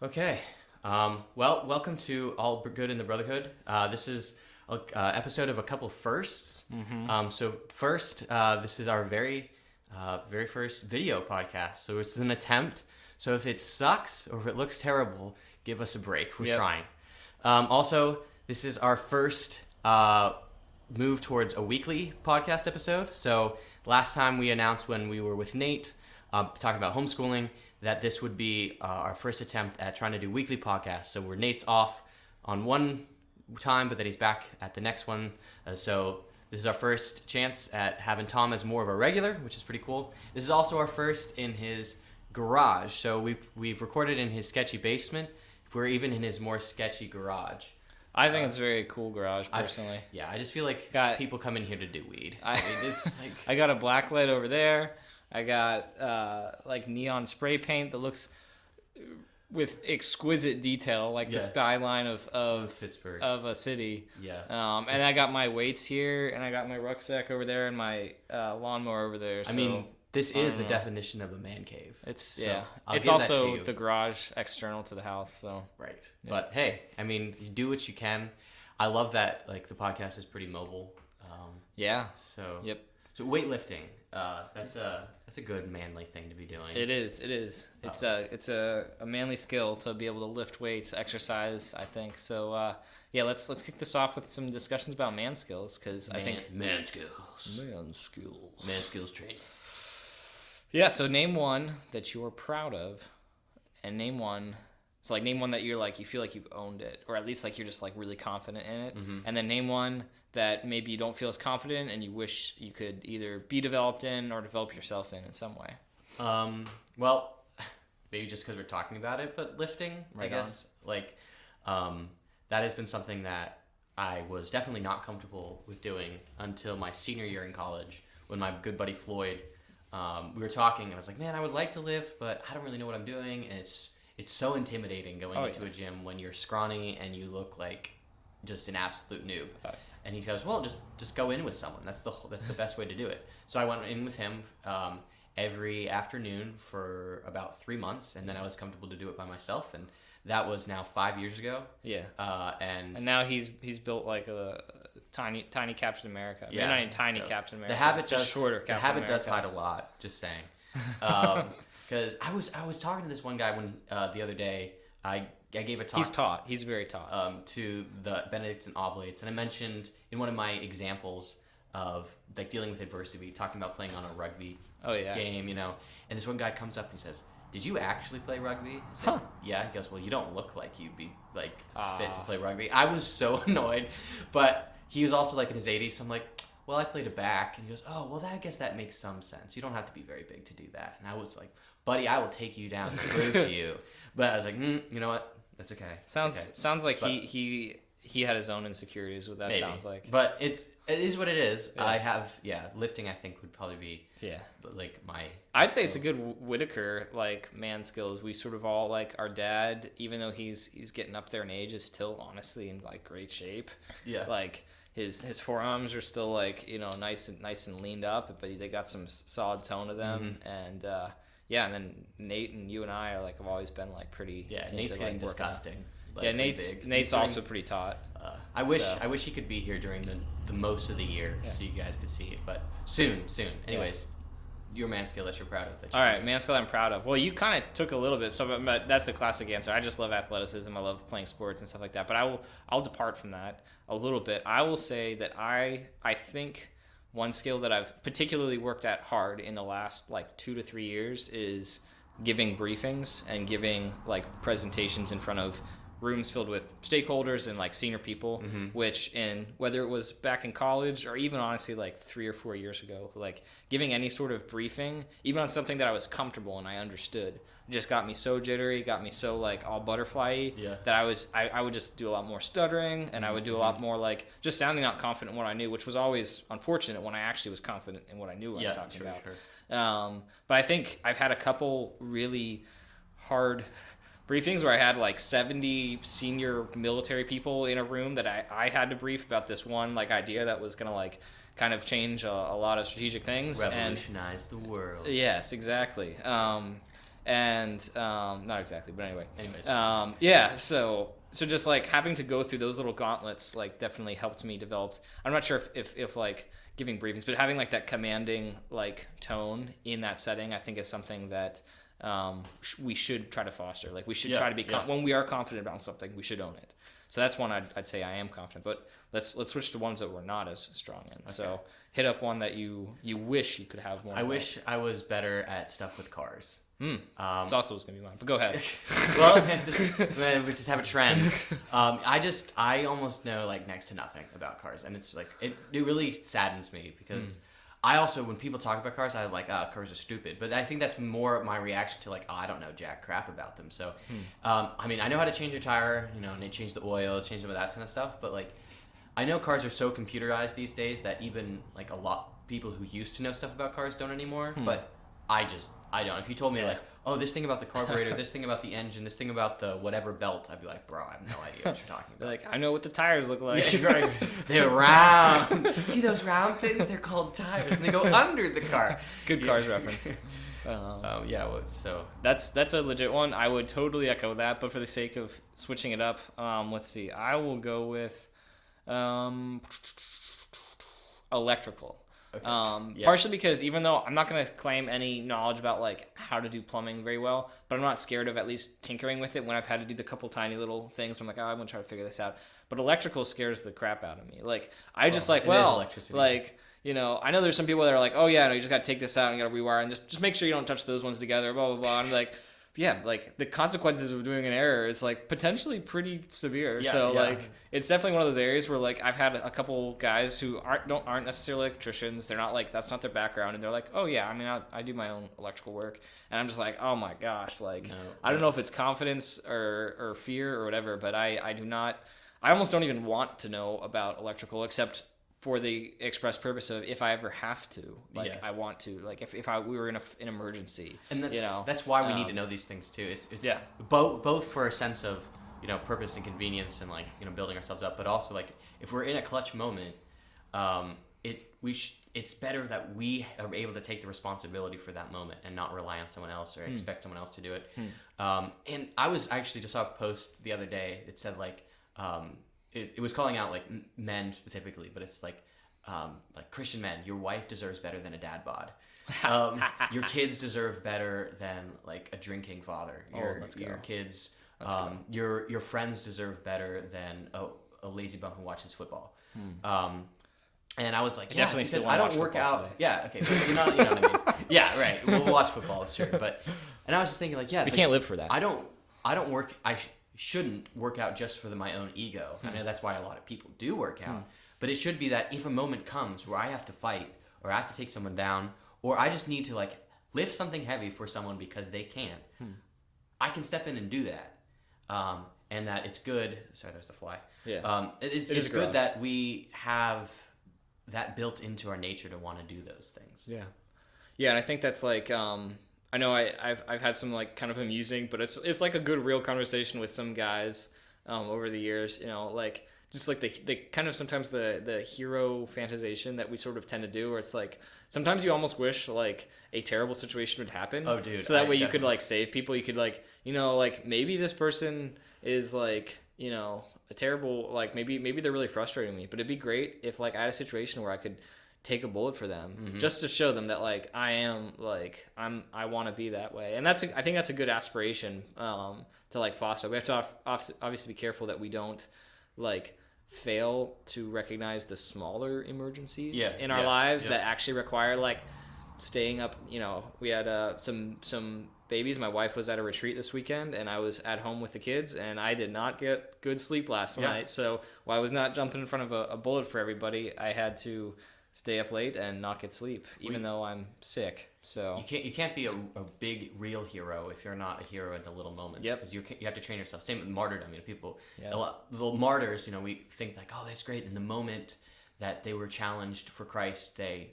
Okay. Welcome to All Good in the Brotherhood. This is an episode of a couple firsts. First, this is our very first video podcast. So it's an attempt. So if it sucks or if it looks terrible, give us a break. We're trying. Also, this is our first move towards a weekly podcast episode. So last time we announced when we were with Nate talking about homeschooling that this would be our first attempt at trying to do weekly podcasts. So Nate's off on one time, but then he's back at the next one. So this is our first chance at having Tom as more of a regular, which is pretty cool. This is also our first in his garage. So we've recorded in his sketchy basement. We're even in his more sketchy garage. I think it's a very cool garage, personally. I just feel like people come in here to do weed. I got a black light over there. I got like neon spray paint that looks with exquisite detail, like the skyline of Pittsburgh, of a city. Yeah. And I got my weights here, and I got my rucksack over there, and my lawnmower over there. So, I mean, this is the definition of a man cave. It's It's also the garage external to the house. So right. Yeah. But hey, I mean, you do what you can. I love that. Like the podcast is pretty mobile. So yep. So weightlifting, that's a good manly thing to be doing. It is. It's a manly skill to be able to lift weights, exercise, I think. So let's kick this off with some discussions about man skills, because I think man skills training. Yeah. So name one that you are proud of, and name one. So like name one that you're like you feel like you've owned it, or at least like you're just like really confident in it, and then name one that maybe you don't feel as confident and you wish you could either be developed in or develop yourself in some way. Well, maybe just because we're talking about it, but lifting, I guess, that has been something that I was definitely not comfortable with doing until my senior year in college, when my good buddy Floyd, we were talking, and I was like, man, I would like to lift, but I don't really know what I'm doing, and it's so intimidating going into a gym when you're scrawny and you look like just an absolute noob. And he goes, well, just go in with someone. That's the best way to do it. So I went in with him every afternoon for about 3 months, and then I was comfortable to do it by myself. And that was now 5 years ago. Yeah. And now he's built like a tiny Captain America. Yeah. Not even tiny Captain America. The habit just shorter. The habit does hide a lot. Just saying. Because I was talking to this one guy when the other day I gave a talk. He's very taught. To the Benedictine Oblates, and I mentioned in one of my examples of like dealing with adversity, talking about playing on a rugby game, and this one guy comes up and he says, "Did you actually play rugby?" I said, "Yeah." He goes, "Well, you don't look like you'd be like fit to play rugby." I was so annoyed, but he was also like in his 80s, so I'm like, well, I played a back, and he goes, "Oh, well, I guess that makes some sense. You don't have to be very big to do that." And I was like, "Buddy, I will take you down and prove to you." But I was like, you know what? That's okay. Sounds like he had his own insecurities. What that maybe. Sounds like. But it is what it is. Yeah. I have lifting. I think would probably be like my. I'd say it's a good Whitaker like man skills. We sort of all like our dad, even though he's getting up there in age, is still honestly in like great shape. Yeah. Like his forearms are still like nice and leaned up, but they got some solid tone to them, and. And then Nate and you and I are like have always been like pretty. Yeah, Nate's getting disgusting. Like, Nate's also pretty taut. I wish he could be here during the most of the year so you guys could see it. But soon. Anyways, your man skill that you're proud of. All right, man skill I'm proud of. Well, you kind of took a little bit, but that's the classic answer. I just love athleticism. I love playing sports and stuff like that. But I'll depart from that a little bit. I will say that I think. One skill that I've particularly worked at hard in the last like 2 to 3 years is giving briefings and giving like presentations in front of rooms filled with stakeholders and like senior people, which whether it was back in college or even honestly like 3 or 4 years ago, like giving any sort of briefing, even on something that I was comfortable and I understood, just got me so jittery, got me so like all butterfly-y that I would just do a lot more stuttering, and I would do a lot more like just sounding not confident in what I knew, which was always unfortunate when I actually was confident in what I knew I was talking about. Sure. But I think I've had a couple really hard briefings where I had like 70 senior military people in a room that I had to brief about this one like idea that was gonna like kind of change a lot of strategic things. Revolutionize the world. Yes, exactly. And not exactly, but anyway. Anyways. Yeah. So just like having to go through those little gauntlets like definitely helped me develop. I'm not sure if like giving briefings, but having like that commanding like tone in that setting, I think is something that we should try to foster. Like we should try to be when we are confident about something, we should own it. So that's one I'd say I am confident. But let's switch to ones that we're not as strong in. Okay. So hit up one that you wish you could have more. I wish I was better at stuff with cars. It's also was gonna be mine, but go ahead. Well, we just have a trend. I almost know like next to nothing about cars, and it's like it really saddens me because I also, when people talk about cars, I'm like, cars are stupid. But I think that's more my reaction to like, I don't know jack crap about them. So, I mean, I know how to change a tire, and change the oil, change some of that kind of stuff. But like, I know cars are so computerized these days that even like a lot of people who used to know stuff about cars don't anymore. But I don't. If you told me like, oh, this thing about the carburetor, this thing about the engine, this thing about the whatever belt, I'd be like, bro, I have no idea what you're talking about. Like, I know what the tires look like. Right. They're round. See those round things? They're called tires, and they go under the car. Good Cars reference. So that's a legit one. I would totally echo that, but for the sake of switching it up, let's see. I will go with electrical. Okay. Partially because even though I'm not going to claim any knowledge about like how to do plumbing very well, but I'm not scared of at least tinkering with it when I've had to do the couple tiny little things. I'm like, I'm going to try to figure this out. But electrical scares the crap out of me. Like I just like, like, I know there's some people that are like, oh yeah, no, you just got to take this out and you got to rewire and just make sure you don't touch those ones together, blah, blah, blah. And I'm like, yeah, like the consequences of doing an error is like potentially pretty severe. Like it's definitely one of those areas where like I've had a couple guys who aren't necessarily electricians. They're not like, that's not their background, and they're like, oh yeah, I mean I do my own electrical work, and I'm just like, oh my gosh, like I don't know if it's confidence or fear or whatever, but I almost don't even want to know about electrical except for the express purpose of if I ever have to, I want to, like if we were in an emergency, and that's why we need to know these things too. It's both for a sense of purpose and convenience and like building ourselves up, but also like if we're in a clutch moment, it's better that we are able to take the responsibility for that moment and not rely on someone else or expect someone else to do it. And I was actually just saw a post the other day that said like. It was calling out like men specifically, but it's like Christian men, your wife deserves better than a dad bod. Your kids deserve better than like a drinking father. Your kids, your friends deserve better than a lazy bum who watches football. And I was like, definitely because I don't work out. Today. Yeah, okay, but you know what I mean. Yeah, right. We'll watch football, sure. And I was just thinking like, we can't live for that. I don't work. Shouldn't work out just for my own ego. I know that's why a lot of people do work out, but it should be that if a moment comes where I have to fight or I have to take someone down or I just need to like lift something heavy for someone because they can't, I can step in and do that. And that it's good. Sorry, there's the fly. Yeah. It's good that we have that built into our nature to want to do those things. Yeah. Yeah, and I think that's like I know I've had some like kind of amusing, but it's like a good real conversation with some guys over the years, like just like the kind of sometimes the hero fantasization that we sort of tend to do, where it's like sometimes you almost wish like a terrible situation would happen. Oh, dude! So that way you could like save people. You could like like maybe this person is like a terrible, like maybe they're really frustrating me, but it'd be great if like I had a situation where I could take a bullet for them just to show them that like I am like I want to be that way. And I think that's a good aspiration to like foster. We have to obviously be careful that we don't like fail to recognize the smaller emergencies in our lives that actually require like staying up. We had some babies. My wife was at a retreat this weekend and I was at home with the kids and I did not get good sleep last night. So while I was not jumping in front of a bullet for everybody, I had to stay up late and not get sleep, even though I'm sick. So you can't be a big real hero if you're not a hero in the little moments. Because you have to train yourself. Same with martyrdom. People, the martyrs. We think like, oh, that's great. In the moment that they were challenged for Christ, they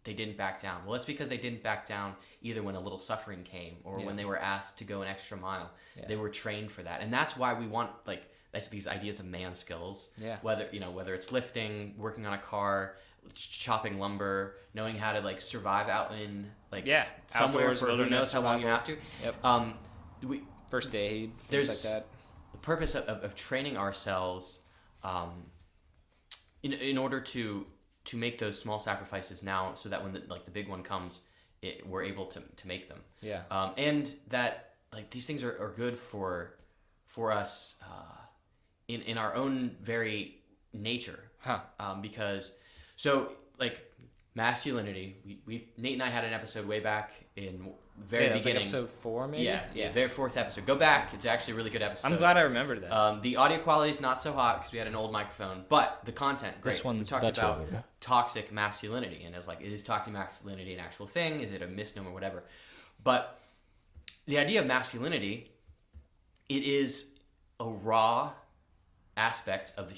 didn't back down. Well, it's because they didn't back down either when a little suffering came or when they were asked to go an extra mile. They were trained for that, and that's why we want like that's these ideas of man skills. Whether it's lifting, working on a car. chopping lumber, knowing how to like survive out in like somewhere outdoors, for who knows how long you have to. Yep. We First aid, things like that. The purpose of training ourselves in order to make those small sacrifices now, so that when the big one comes, we're able to make them. Yeah. And that like these things are good for us in our own very nature. Because so like masculinity, we Nate and I had an episode way back in very beginning. Like episode 4 maybe. Yeah, very fourth episode. Go back; it's actually a really good episode. I'm glad I remembered that. The audio quality is not so hot because we had an old microphone, but the content great. This one's we talked better. about toxic masculinity, and it's like, is toxic masculinity an actual thing? Is it a misnomer? Whatever. But the idea of masculinity, it is a raw aspect of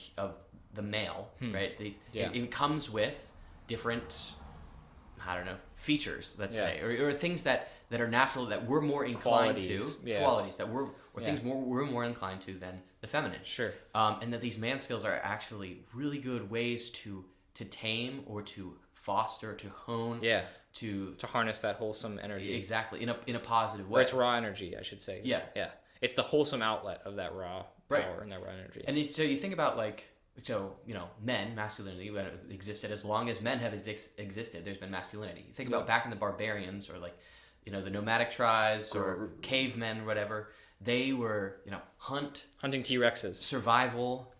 the male, right? It comes with different, I don't know, features, let's say, or things that are natural, that we're more inclined qualities that things we're more inclined to than the feminine. Sure. And that these man skills are actually really good ways to tame or to foster, to hone, to harness that wholesome energy. Exactly, in a positive way. Or it's raw energy, I should say. Yeah. It's the wholesome outlet of that raw power and that raw energy. And so you think about men, masculinity, when it existed, as long as men have existed, there's been masculinity. You think about back in the barbarians, or the nomadic tribes, or cavemen, or whatever. They were, hunting T-Rexes, survival,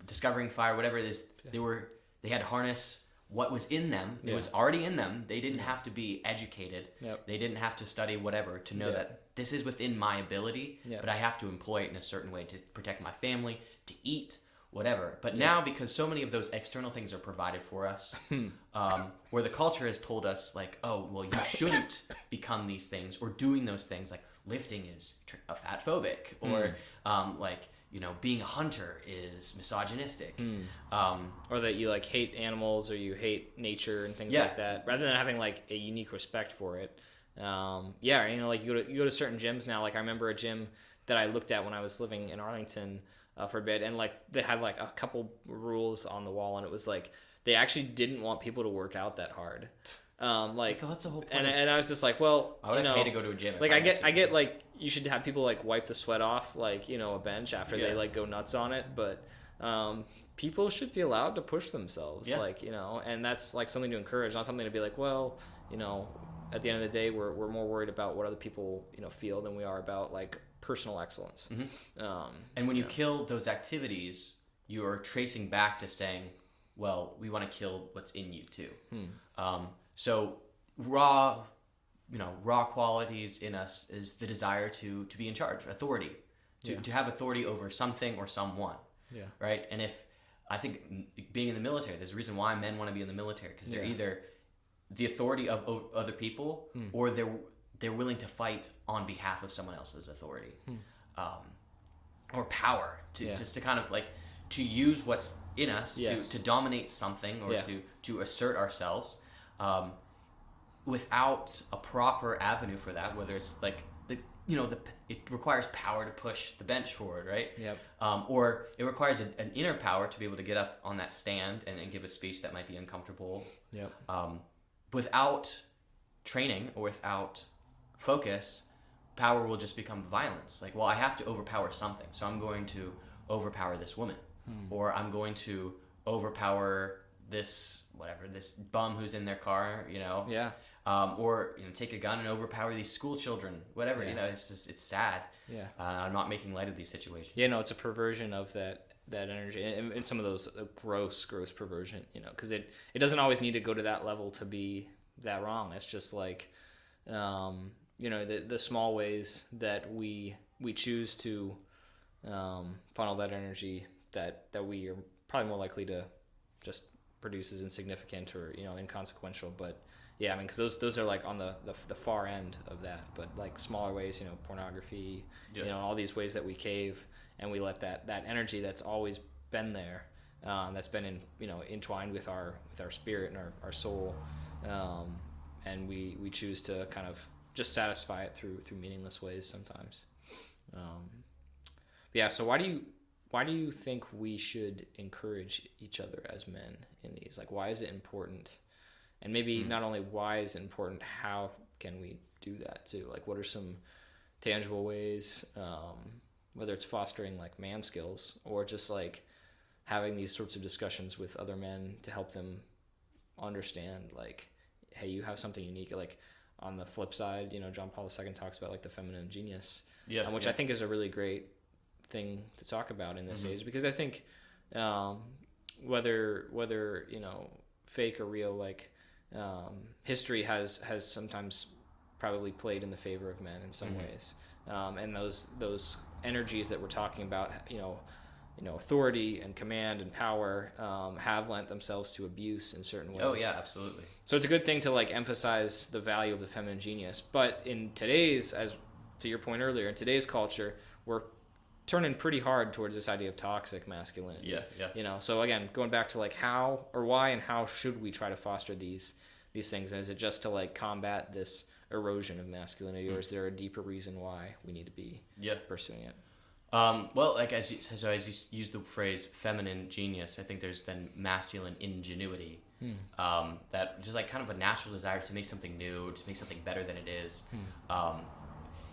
discovering fire, whatever it is. They had to harness what was in them. It was already in them. They didn't have to be educated. They didn't have to study whatever to know that this is within my ability, but I have to employ it in a certain way to protect my family, to eat, whatever. But now, because so many of those external things are provided for us, where the culture has told us like, oh, well, you shouldn't become these things or doing those things, like lifting is fat phobic, or being a hunter is misogynistic, or that you like hate animals, or you hate nature and things like that, rather than having like a unique respect for it. Like you go to certain gyms now. Like I remember a gym that I looked at when I was living in Arlington for a bit, and like they had like a couple rules on the wall, and it was like they actually didn't want people to work out that hard. That's the whole point. And I was just like, well, I would pay to go to a gym. Like I get like you should have people like wipe the sweat off like a bench after they like go nuts on it, but people should be allowed to push themselves, and that's like something to encourage, not something to be like, well, at the end of the day we're more worried about what other people feel than we are about like personal excellence. And when you kill those activities, you are tracing back to saying, well, we want to kill what's in you too. So raw qualities in us is the desire to be in charge, authority, to have authority over something or someone. Right. And I think being in the military, there's a reason why men want to be in the military, because they're either the authority of other people, or they're willing to fight on behalf of someone else's authority, or power, just to kind of like to use what's in us to dominate something, or to assert ourselves, without a proper avenue for that. Whether it's like it requires power to push the bench forward, right? Or it requires an inner power to be able to get up on that stand and give a speech that might be uncomfortable. Without training or without focus, power will just become violence. Like, well, I have to overpower something, so I'm going to overpower this woman, or I'm going to overpower this bum who's in their car, or take a gun and overpower these school children, whatever. It's sad. I'm not making light of these situations. It's a perversion of that energy, and some of those gross perversion, because it doesn't always need to go to that level to be that wrong. It's just like the small ways that we choose to funnel that energy that we are probably more likely to just produce as insignificant or inconsequential. But because those are like on the far end of that. But like smaller ways, pornography, all these ways that we cave and we let that energy that's always been there, that's been entwined with our spirit and our soul, and we choose to kind of just satisfy it through meaningless ways sometimes. So why do why do you think we should encourage each other as men in these? Like, why is it important? And maybe not only why is it important, how can we do that too? Like, what are some tangible ways, whether it's fostering like man skills or just like having these sorts of discussions with other men to help them understand, like, hey, you have something unique. Like, on the flip side, John Paul II talks about like the feminine genius, which I think is a really great thing to talk about in this age, because I think whether fake or real, like history has sometimes probably played in the favor of men in some ways, and those energies that we're talking about, authority and command and power, have lent themselves to abuse in certain ways. Oh yeah, absolutely. So it's a good thing to like emphasize the value of the feminine genius, but in today's, as to your point earlier, in today's culture, we're turning pretty hard towards this idea of toxic masculinity. Yeah. So again, going back to like how or why and how should we try to foster these things? And is it just to like combat this erosion of masculinity, or is there a deeper reason why we need to be pursuing it? Well, like as you use the phrase feminine genius, I think there's then masculine ingenuity. That just like kind of a natural desire to make something new, to make something better than it is.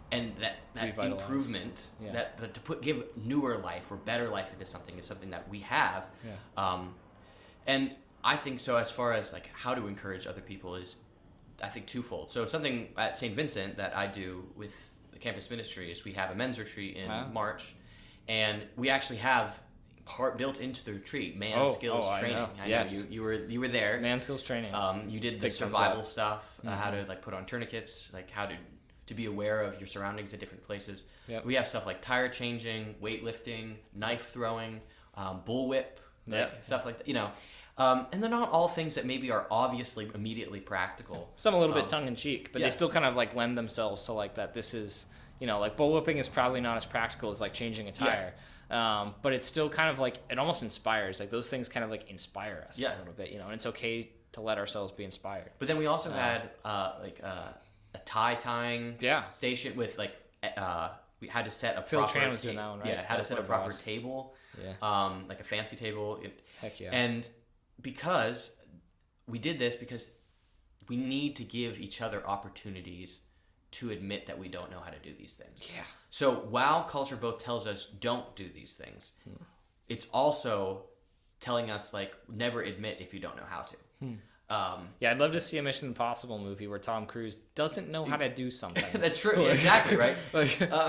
And that improvement, that to give newer life or better life into something is something that we have. And I think so, as far as like how to encourage other people, is I think twofold. So something at St. Vincent that I do with the campus ministry is we have a men's retreat in March, and we actually have part built into the retreat skills training. I know you were there. Man skills training. You did the survival stuff, how to like put on tourniquets, like how to be aware of your surroundings at different places. We have stuff like tire changing, weightlifting, knife throwing, bullwhip, stuff like that. And they're not all things that maybe are obviously immediately practical. Some a little bit tongue in cheek, but they still kind of like lend themselves to like that. This is, like bullwhipping is probably not as practical as like changing a tire. But it's still kind of like, it almost inspires. Like those things kind of like inspire us a little bit, and it's okay to let ourselves be inspired. But then we also had a tie tying station with like we had to set a Phil proper Tran was doing that one, right? Had to set a proper table, like a fancy table. Heck yeah. And because we did this because we need to give each other opportunities to admit that we don't know how to do these things. So while culture both tells us don't do these things, it's also telling us like never admit if you don't know how to. I'd love to see a Mission Impossible movie where Tom Cruise doesn't know how to do something. That's true. Exactly, right?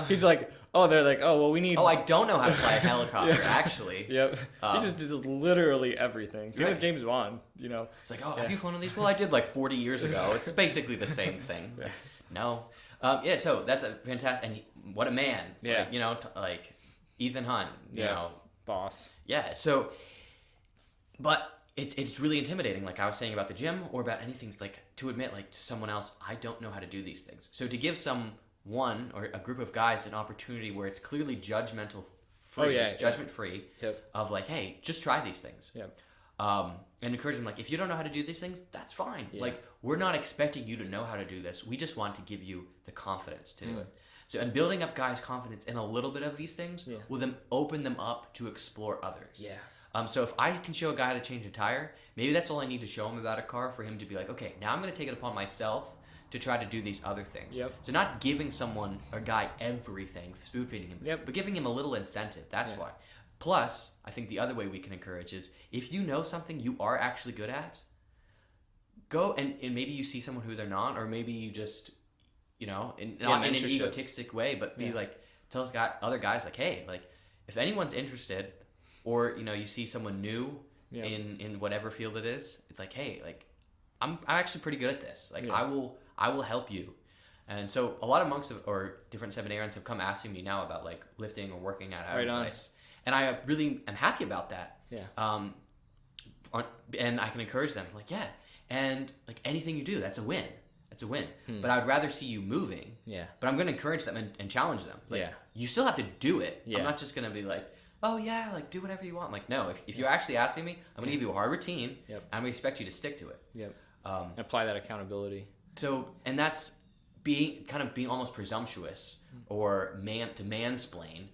He's like, they're like, we need... I don't know how to fly a helicopter, actually. He just did literally everything. Same with James Bond, It's like, have you flown one of these? Well, I did like 40 years ago. It's basically the same thing. No. So that's a fantastic... And what a man. Like Ethan Hunt, boss. So... But... It's really intimidating, like I was saying about the gym or about anything, like to admit like to someone else, I don't know how to do these things. So to give someone or a group of guys an opportunity where it's clearly judgmental free, judgment free, of like, hey, just try these things. And encourage them, like, if you don't know how to do these things, that's fine. Like, we're not expecting you to know how to do this. We just want to give you the confidence to do it. So, and building up guys' confidence in a little bit of these things will then open them up to explore others. So if I can show a guy how to change a tire, maybe that's all I need to show him about a car for him to be like, okay, now I'm going to take it upon myself to try to do these other things. So not giving someone, a guy, everything, spoon feeding him, but giving him a little incentive. That's why. Plus, I think the other way we can encourage is if you know something you are actually good at, go and maybe you see someone who they're not, or maybe you just, not in an egotistic way, but be like, tell other guys like, hey, like if anyone's interested, or you see someone new in whatever field it is, it's like, hey, like I'm actually pretty good at this. Like I will help you. And so a lot of monks or different seminarians have come asking me now about like lifting or working out at a place, and I really am happy about that. And I can encourage them like, and like anything you do, that's a win. That's a win. But I'd rather see you moving. But I'm going to encourage them and challenge them. Like, you still have to do it. I'm not just going to be like, like do whatever you want. Like, no, if you're actually asking me, I'm going to give you a hard routine. I'm going to expect you to stick to it. Apply that accountability. So, and that's being almost presumptuous or to mansplain,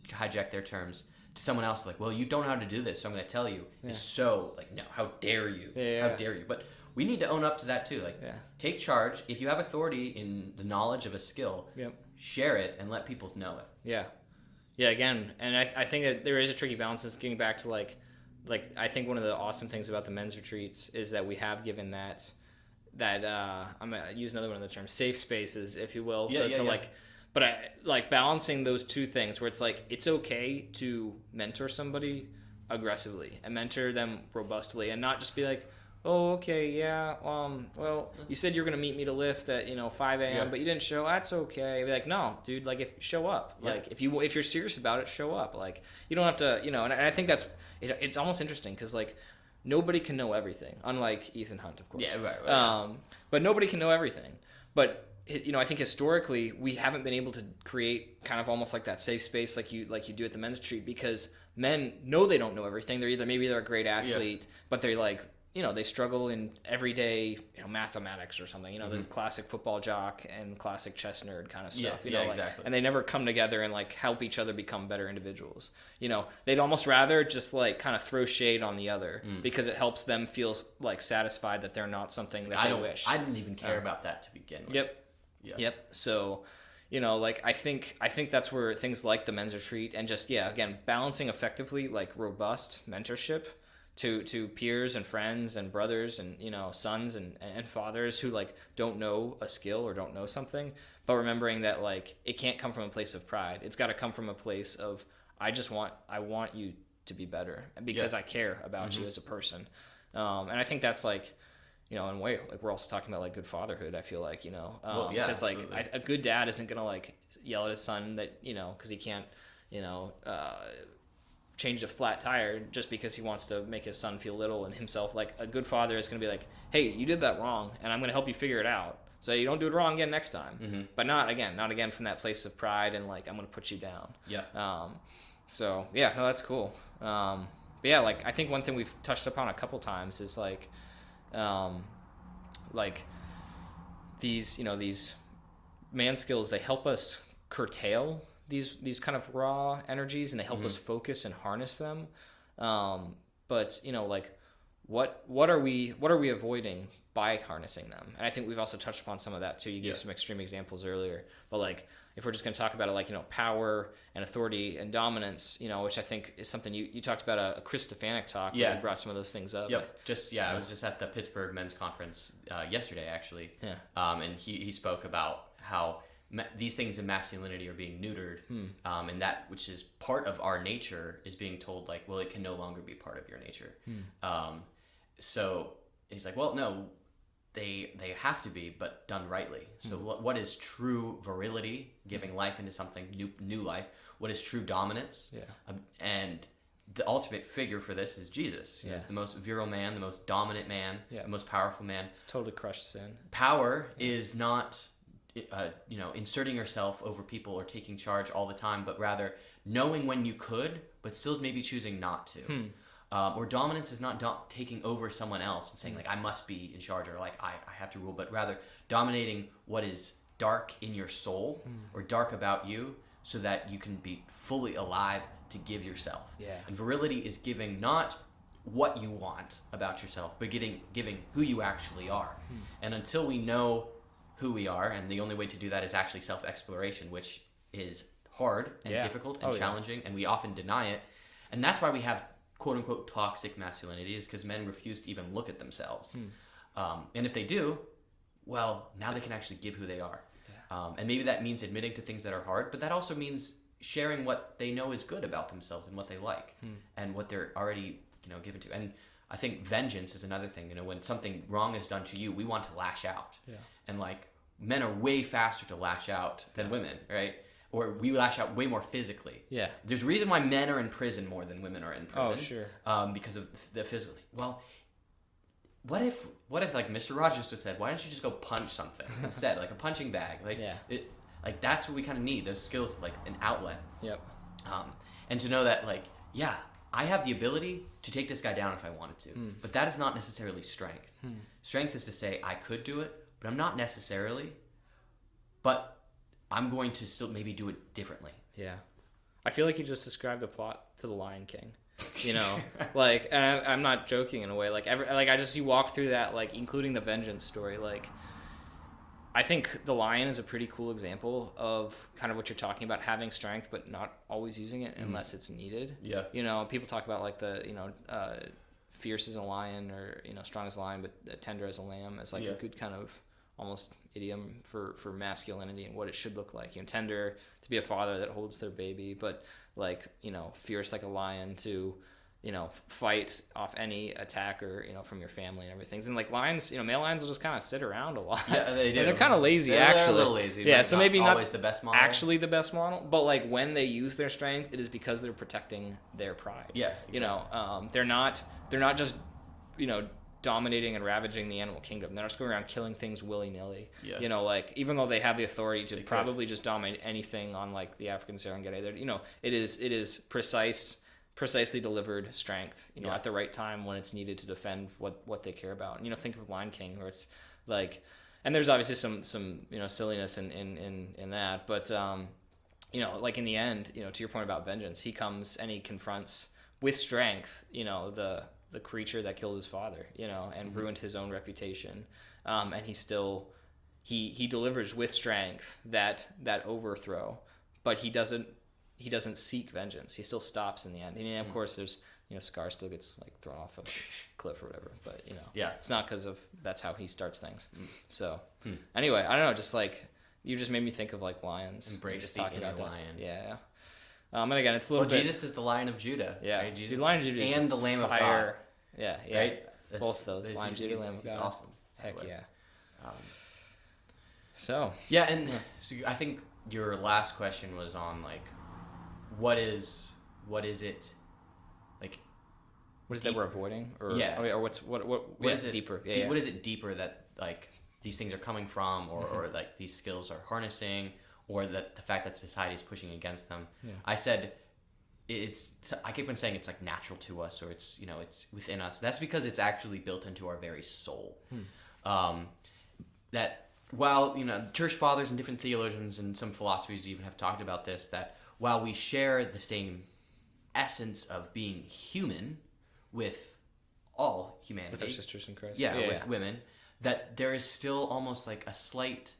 hijack their terms to someone else, like, well, you don't know how to do this, so I'm going to tell you. Is so like, no, how dare you? How dare you? But we need to own up to that too. Like, take charge. If you have authority in the knowledge of a skill, share it and let people know it. Yeah. Again, and I think that there is a tricky balance. It's getting back to like I think one of the awesome things about the men's retreats is that we have given that I'm gonna use another one of the terms, safe spaces, if you will, like. But I like balancing those two things where it's like it's okay to mentor somebody aggressively and mentor them robustly and not just be like, oh, okay, yeah, well, you said you're gonna meet me to lift at 5 a.m. but you didn't show. That's okay. Be like, no, dude, like show up. Like if you're serious about it, show up. Like you don't have to, and I think that's it's almost interesting because like nobody can know everything, unlike Ethan Hunt, of course. Yeah, right. But nobody can know everything. But I think historically we haven't been able to create kind of almost like that safe space like you do at the men's retreat because men know they don't know everything. Maybe they're a great athlete, but they're like, they struggle in everyday, mathematics or something, the classic football jock and classic chess nerd kind of stuff, exactly. And they never come together and like help each other become better individuals. They'd almost rather just like kind of throw shade on the other because it helps them feel like satisfied that they're not something that they wish. I didn't even care about that to begin with. Yep. So, like I think that's where things like the men's retreat and just again balancing effectively like robust mentorship to peers and friends and brothers and sons and fathers who like don't know a skill or don't know something, but remembering that like it can't come from a place of pride. It's got to come from a place of I want you to be better because I care about you as a person, and I think that's like. In a way, like we're also talking about like good fatherhood. I feel like because like a good dad isn't gonna like yell at his son that because he can't change a flat tire just because he wants to make his son feel little and himself. Like a good father is gonna be like, hey, you did that wrong, and I'm gonna help you figure it out so you don't do it wrong again next time. But not again from that place of pride and like I'm gonna put you down. So that's cool. But like I think one thing we've touched upon a couple times is like these these man skills, they help us curtail these kind of raw energies and they help us focus and harness them, but like what are we avoiding by harnessing them? And I think we've also touched upon some of that too. You gave some extreme examples earlier, but like if we're just going to talk about it, like power and authority and dominance, which I think is something you talked about a Chris Stefanik talk. Where you brought some of those things up. I was just at the Pittsburgh Men's Conference yesterday actually. And he spoke about how these things in masculinity are being neutered, and that which is part of our nature is being told like, well, it can no longer be part of your nature. So he's like, well, no. They have to be, but done rightly. So what is true virility, giving life into something new life? What is true dominance? And the ultimate figure for this is Jesus. He's the most virile man, the most dominant man, the most powerful man. He's totally crushed sin. Power is not, inserting yourself over people or taking charge all the time, but rather knowing when you could, but still maybe choosing not to. Or dominance is not taking over someone else and saying like I must be in charge or like I have to rule, but rather dominating what is dark in your soul or dark about you so that you can be fully alive to give yourself. And virility is giving not what you want about yourself, but giving who you actually are. And until we know who we are, and the only way to do that is actually self-exploration, which is hard and difficult and challenging, and we often deny it. And that's why we have quote unquote toxic masculinity, is because men refuse to even look at themselves. And if they do, well, now they can actually give who they are. And maybe that means admitting to things that are hard, but that also means sharing what they know is good about themselves and what they like and what they're already given to. And I think vengeance is another thing. When something wrong is done to you, we want to lash out. And like men are way faster to lash out than women, right? Or we lash out way more physically. There's a reason why men are in prison more than women are in prison. Oh, sure. Because of the physical. Well, what if like Mr. Rogers had said, why don't you just go punch something instead, like a punching bag? Like that's what we kind of need. Those skills, like an outlet. And to know that like, I have the ability to take this guy down if I wanted to, but that is not necessarily strength. Strength is to say I could do it, but I'm not necessarily. But I'm going to still maybe do it differently. I feel like you just described the plot to The Lion King. You know, like, and I'm not joking in a way. Like, you walk through that, like, including the vengeance story. Like, I think the lion is a pretty cool example of kind of what you're talking about, having strength but not always using it unless it's needed. Yeah. You know, people talk about like the fierce as a lion, or strong as a lion but tender as a lamb, as like a good kind of almost idiom for masculinity and what it should look like. Tender to be a father that holds their baby, but like fierce like a lion to fight off any attacker from your family and everything. And like lions, male lions will just kind of sit around a lot. Yeah, they do. And they're kind of lazy. They're actually a little lazy. Yeah, so maybe not always the best model. Actually the best model, but like when they use their strength, it is because they're protecting their pride. Yeah, exactly. They're not just dominating and ravaging the animal kingdom. They're not just going around killing things willy-nilly. Yeah. Like even though they have the authority to probably just dominate anything on like the African Serengeti, it is precisely delivered strength, at the right time when it's needed to defend what they care about. And, think of Lion King, where it's like, and there's obviously some silliness in that, but like in the end, to your point about vengeance, he comes and he confronts with strength, the creature that killed his father, and ruined his own reputation, and he still he delivers with strength that overthrow, but he doesn't seek vengeance. He still stops in the end. And of course, there's Scar still gets like thrown off a cliff or whatever. But it's not because of that's how he starts things. So anyway, I don't know. Just like you just made me think of like lions. Embrace just the talking inner about that. lion. Yeah. And again, it's a little bit. Jesus is the Lion of Judah. Yeah. Right? Jesus the Lion of Judah and the Lamb of God. Yeah. Right. Both those. Lion of Judah, Lamb of God. He's awesome. Heck yeah. So I think your last question was on like, what is it like? What is that we're avoiding? Or what is it deeper? What is it deeper that like these things are coming from, or like these skills are harnessing, or that the fact that society is pushing against them? Yeah. I said I keep on saying it's like natural to us, or it's it's within us. That's because it's actually built into our very soul. That while the church fathers and different theologians and some philosophies even have talked about this, that while we share the same essence of being human with all humanity, with our sisters in Christ, with women, that there is still almost like a slight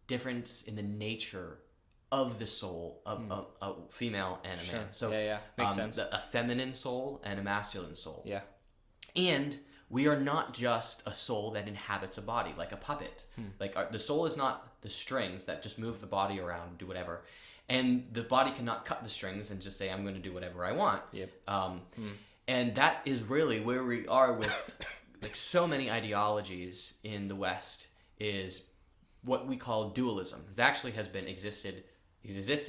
difference in the nature of the soul of a female and a man. So makes sense. A feminine soul and a masculine soul. Yeah, and we are not just a soul that inhabits a body like a puppet. Like the soul is not the strings that just move the body around and do whatever. And the body cannot cut the strings and just say, I'm going to do whatever I want. Yep. And that is really where we are with like so many ideologies in the West, is what we call dualism. It actually has been existed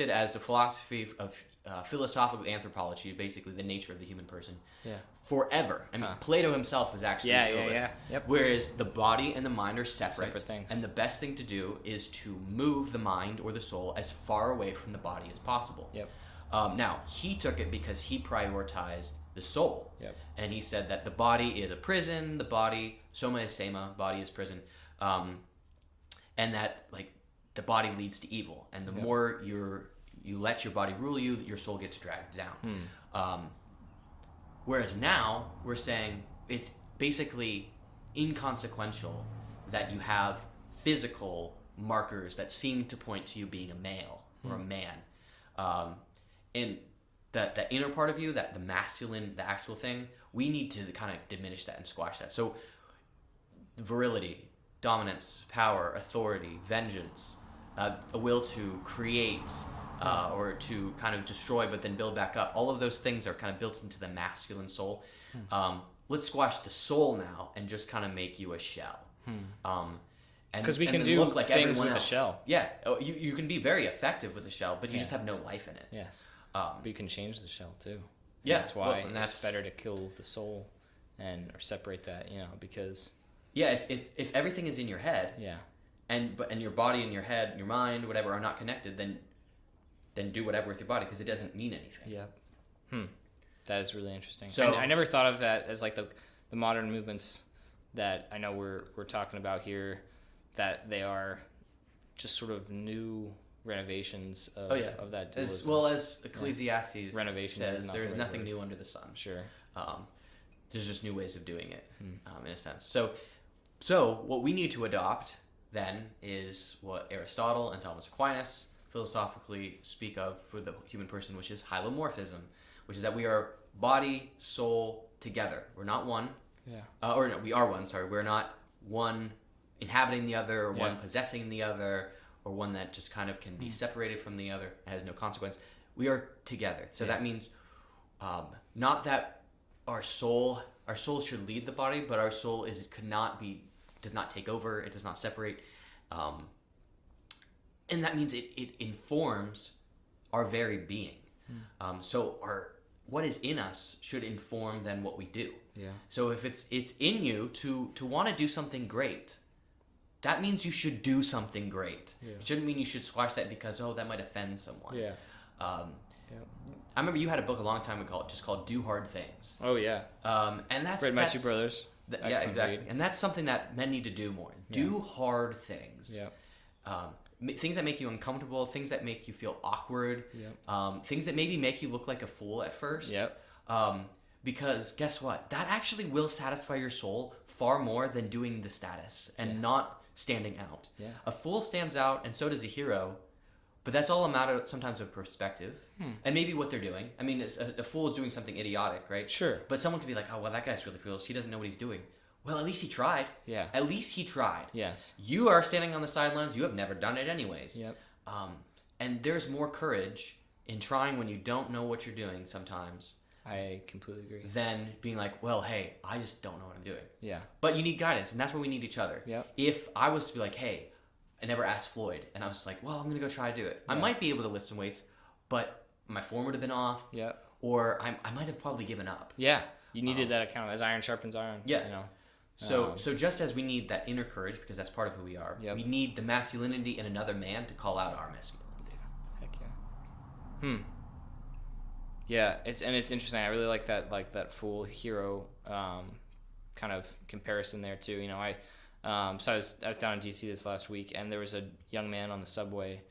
as a philosophy of philosophical anthropology, basically the nature of the human person, forever. I mean, Plato himself was actually a dualist. Yep. Whereas the body and the mind are separate things. And the best thing to do is to move the mind or the soul as far away from the body as possible. Yep. Now, he took it because he prioritized the soul. Yep. And he said that the body is a prison, the body, soma is sema, body is prison, and that like the body leads to evil. And the more you let your body rule you, your soul gets dragged down. Whereas now we're saying it's basically inconsequential that you have physical markers that seem to point to you being a male or a man. And that inner part of you, that the masculine, the actual thing, we need to kind of diminish that and squash that. So virility, dominance, power, authority, vengeance, a will to create, or to kind of destroy but then build back up. All of those things are kind of built into the masculine soul. Let's squash the soul now and just kind of make you a shell. Because we can do like things with a shell. Yeah, you can be very effective with a shell, but you just have no life in it. Yes. But you can change the shell too. Yeah, that's why it's better to kill the soul or separate that, because if everything is in your head, and your body and your head and your mind, whatever, are not connected, then do whatever with your body, because it doesn't mean anything. Yeah. That is really interesting. So I never thought of that as like the modern movements that I know we're talking about here, that they are just sort of new renovations of, of that dualism. As well as Ecclesiastes Renovations says, there is the right nothing word. new under the sun. Sure. There's just new ways of doing it, in a sense. So what we need to adopt then is what Aristotle and Thomas Aquinas philosophically speak of for the human person, which is hylomorphism, which is that we are body, soul together. We're not one. Yeah. Or no, we are one. Sorry, we're not one inhabiting the other, or one possessing the other, or one that just kind of can be separated from the other and has no consequence. We are together. So that means not that our soul should lead the body, but our soul does not take over. It does not separate, and that means it informs our very being. So what is in us should inform then what we do. Yeah. So if it's in you to want to do something great, that means you should do something great. Yeah. It shouldn't mean you should squash that because that might offend someone. Yeah. I remember you had a book a long time ago just called "Do Hard Things." Oh yeah. And that's Read my two brothers. Yeah, exactly. Read. And that's something that men need to do more. Do hard things. Yeah. Things that make you uncomfortable, things that make you feel awkward, things that maybe make you look like a fool at first. Yep. Because guess what? That actually will satisfy your soul far more than doing the status and not standing out. Yeah. A fool stands out, and so does a hero. But that's all a matter sometimes of perspective and maybe what they're doing. I mean, a fool is doing something idiotic, right? Sure. But someone could be like, oh, well, that guy's really foolish. He doesn't know what he's doing. Well, at least he tried. Yeah. At least he tried. Yes. You are standing on the sidelines. You have never done it anyways. Yep. And there's more courage in trying when you don't know what you're doing sometimes. I completely agree. Than being like, well, hey, I just don't know what I'm doing. Yeah. But you need guidance, and that's where we need each other. Yep. If I was to be like, hey, I never asked Floyd, and I was like, well, I'm going to go try to do it. I might be able to lift some weights, but my form would have been off. Yep. Or I might have probably given up. Yeah. You needed that account as iron sharpens iron. Yeah. You know. So just as we need that inner courage, because that's part of who we are, we need the masculinity in another man to call out our masculinity. Yeah. Heck yeah. Yeah, it's interesting. I really like that fool hero kind of comparison there too. You know, so I was down in DC this last week, and there was a young man on the subway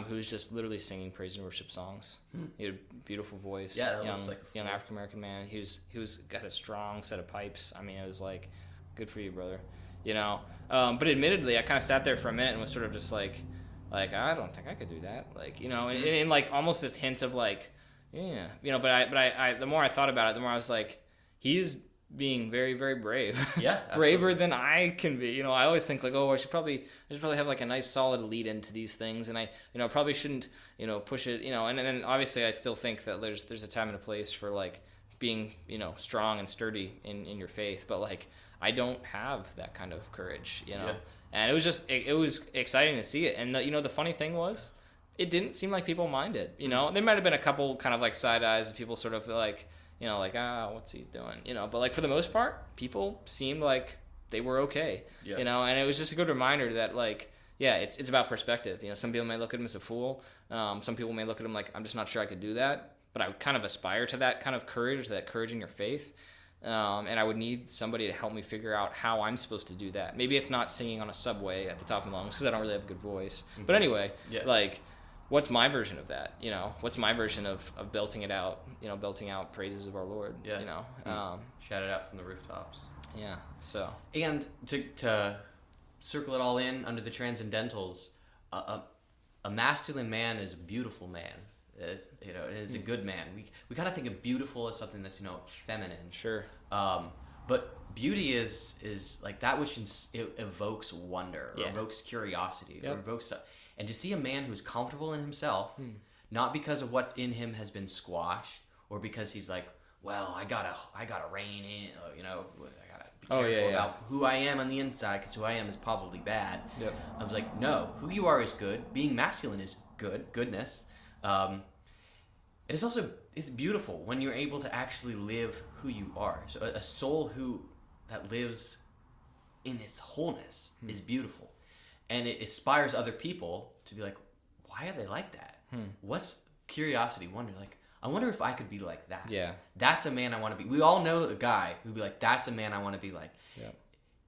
who was just literally singing praise and worship songs. He had a beautiful voice. Yeah, that looks like young African American man. He was got a strong set of pipes. I mean, it was like, good for you, brother. You know, but admittedly, I kind of sat there for a minute and was sort of just like I don't think I could do that. Like, you know, and like almost this hint of like, yeah, you know. But I the more I thought about it, the more I was like, he's being very, very brave. Yeah. Braver than I can be. You know, I always think like, oh, I should probably have like a nice solid lead into these things, and I, you know, probably shouldn't, you know, push it, you know, and then obviously I still think that there's a time and a place for like being, you know, strong and sturdy in your faith, but like I don't have that kind of courage, you know. And it was just it was exciting to see it. And you know, the funny thing was, it didn't seem like people minded, you know. There might have been a couple kind of like side eyes of people sort of like, you know, like, what's he doing? You know, but like for the most part, people seemed like they were okay, you know, and it was just a good reminder that like, yeah, it's about perspective. You know, some people may look at him as a fool. Some people may look at him like, I'm just not sure I could do that, but I would kind of aspire to that kind of courage, that courage in your faith. And I would need somebody to help me figure out how I'm supposed to do that. Maybe it's not singing on a subway at the top of my lungs because I don't really have a good voice. But anyway, like, what's my version of that? You know, what's my version of belting it out? You know, belting out praises of our Lord. Yeah. You know, shout it out from the rooftops. Yeah. So. And to circle it all in under the transcendentals, a masculine man is a beautiful man. You know, it is a good man. We kind of think of beautiful as something that's, you know, feminine. Sure. But beauty is like that which evokes wonder, or evokes curiosity, or evokes. And to see a man who's comfortable in himself, not because of what's in him has been squashed, or because he's like, well, I gotta rein in, you know, I gotta be careful about who I am on the inside, because who I am is probably bad. Yep. I was like, no, who you are is good. Being masculine is goodness. It is also, it's beautiful when you're able to actually live who you are. So a soul that lives in its wholeness is beautiful. And it inspires other people to be like, why are they like that? What's curiosity, wonder? Like, I wonder if I could be like that. Yeah. That's a man I want to be. We all know a guy who'd be like, that's a man I want to be like. Yeah.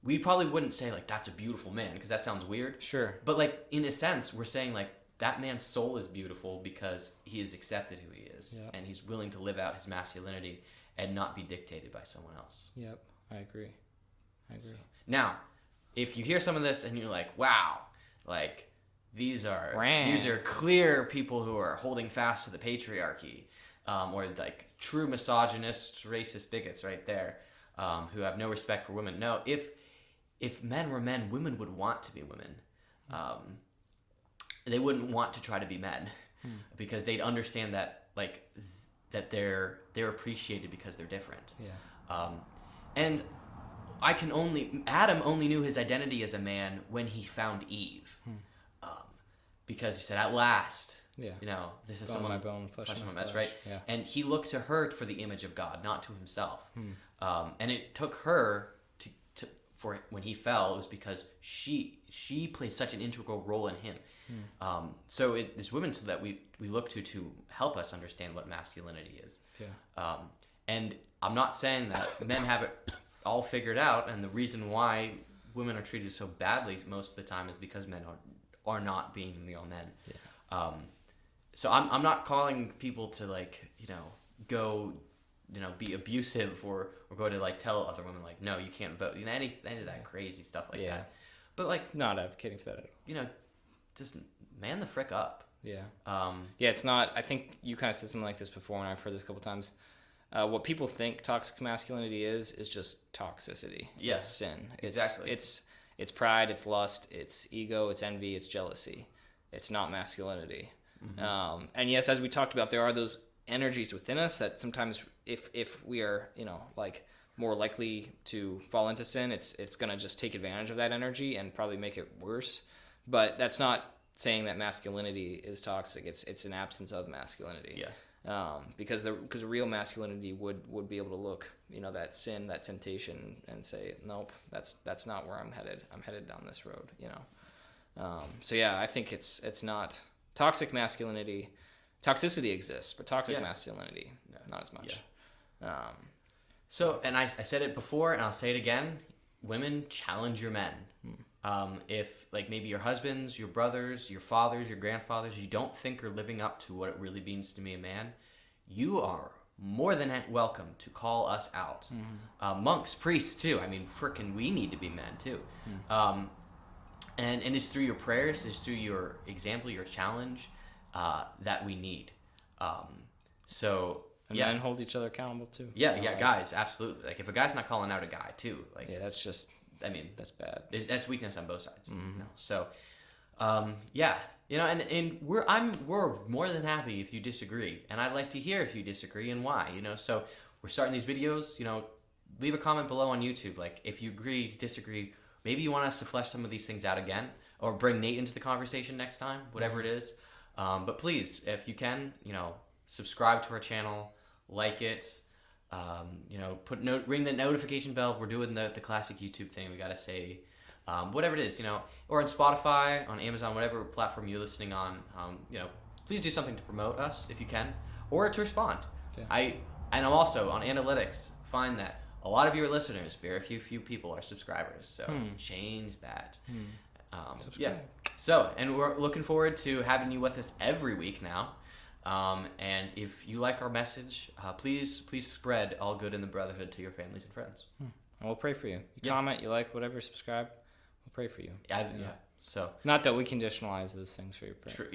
We probably wouldn't say, like, that's a beautiful man, because that sounds weird. Sure. But, like, in a sense, we're saying, like, that man's soul is beautiful because he has accepted who he is, and he's willing to live out his masculinity and not be dictated by someone else. Yep, I agree. So, now, if you hear some of this and you're like, wow, like these are clear people who are holding fast to the patriarchy, or like true misogynists, racist bigots right there, who have no respect for women. No, if men were men, women would want to be women. They wouldn't want to try to be men because they'd understand that that they're appreciated because they're different. And Adam only knew his identity as a man when he found Eve, because he said, "At last, this is someone my bone, flesh of my flesh." flesh. Right? Yeah. And he looked to her for the image of God, not to himself. And it took her for when he fell, it was because she played such an integral role in him. So it's women that we look to help us understand what masculinity is. And I'm not saying that men have it all figured out, and the reason why women are treated so badly most of the time is because men are not being real men. So I'm not calling people to go be abusive or go to tell other women no, you can't vote, any of that crazy stuff that. But not advocating for that at all. Just man the frick up. It's not. I think you kind of said something like this before, and I've heard this a couple times. What people think toxic masculinity is just toxicity. It's sin. Exactly. It's pride. It's lust. It's ego. It's envy. It's jealousy. It's not masculinity. And yes, as we talked about, there are those energies within us that sometimes, if we are more likely to fall into sin, it's gonna just take advantage of that energy and probably make it worse. But that's not saying that masculinity is toxic. It's an absence of masculinity. Because real masculinity would be able to look, that sin, that temptation, and say, nope, that's not where I'm headed. I'm headed down this road. So I think it's not toxic masculinity. Toxicity exists, but toxic masculinity, not as much. So, and I said it before, and I'll say it again: women, challenge your men. If maybe your husbands, your brothers, your fathers, your grandfathers, you don't think are living up to what it really means to be a man, you are more than welcome to call us out. Monks, priests too. I mean, frickin' we need to be men too. And it's through your prayers, it's through your example, your challenge, that we need. And men hold each other accountable too. Guys, absolutely. If a guy's not calling out a guy too, that's just. I mean, that's bad. That's weakness on both sides. So, and we're more than happy if you disagree, and I'd like to hear if you disagree and why. So we're starting these videos. Leave a comment below on YouTube. If you agree, disagree, maybe you want us to flesh some of these things out again, or bring Nate into the conversation next time. Whatever it is, but please, if you can, subscribe to our channel, like it. Ring the notification bell. We're doing the classic YouTube thing. We gotta say, whatever it is, or on Spotify, on Amazon, whatever platform you're listening on. Please do something to promote us if you can, or to respond. I'm also on analytics. Find that a lot of your listeners, very few people are subscribers. So change that. So, and we're looking forward to having you with us every week now. And if you like our message, please spread all good in the Brotherhood to your families and friends. And we'll pray for you. You comment, you like, whatever, subscribe. We'll pray for you. So not that we conditionalize those things for your prayer.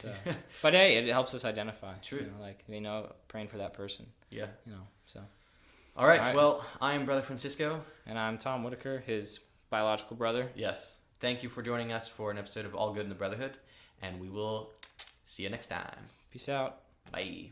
True. But hey, it helps us identify. True. Praying for that person. So. All right. Well, I am Brother Francisco, and I'm Tom Whitaker, his biological brother. Yes. Thank you for joining us for an episode of All Good in the Brotherhood, and we will see you next time. Peace out. Bye.